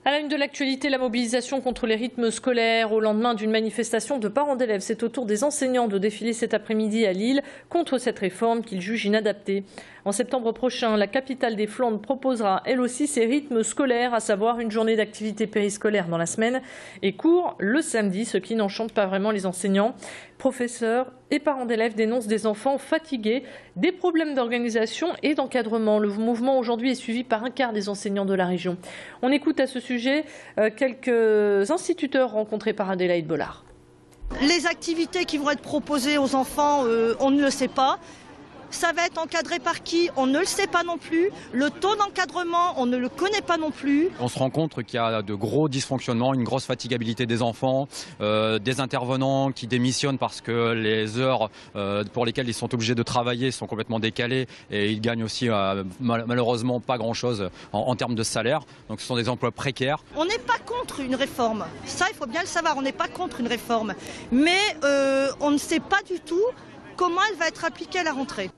À la une de l'actualité, la mobilisation contre les rythmes scolaires au lendemain d'une manifestation de parents d'élèves. C'est au tour des enseignants de défiler cet après-midi à Lille contre cette réforme qu'ils jugent inadaptée. En septembre prochain, la capitale des Flandres proposera elle aussi ses rythmes scolaires, à savoir une journée d'activité périscolaire dans la semaine et cours le samedi, ce qui n'enchante pas vraiment les enseignants. Professeurs et parents d'élèves dénoncent des enfants fatigués, des problèmes d'organisation et d'encadrement. Le mouvement aujourd'hui est suivi par un quart des enseignants de la région. On écoute à ce sujet quelques instituteurs rencontrés par Adélaïde Bollard. Les activités qui vont être proposées aux enfants, on ne le sait pas. Ça va être encadré par qui? On ne le sait pas non plus. Le taux d'encadrement, on ne le connaît pas non plus. On se rend compte qu'il y a de gros dysfonctionnements, une grosse fatigabilité des enfants, des intervenants qui démissionnent parce que les heures pour lesquelles ils sont obligés de travailler sont complètement décalées et ils gagnent aussi malheureusement pas grand-chose en termes de salaire. Donc ce sont des emplois précaires. On n'est pas contre une réforme. Ça, il faut bien le savoir, on n'est pas contre une réforme. Mais on ne sait pas du tout comment elle va être appliquée à la rentrée.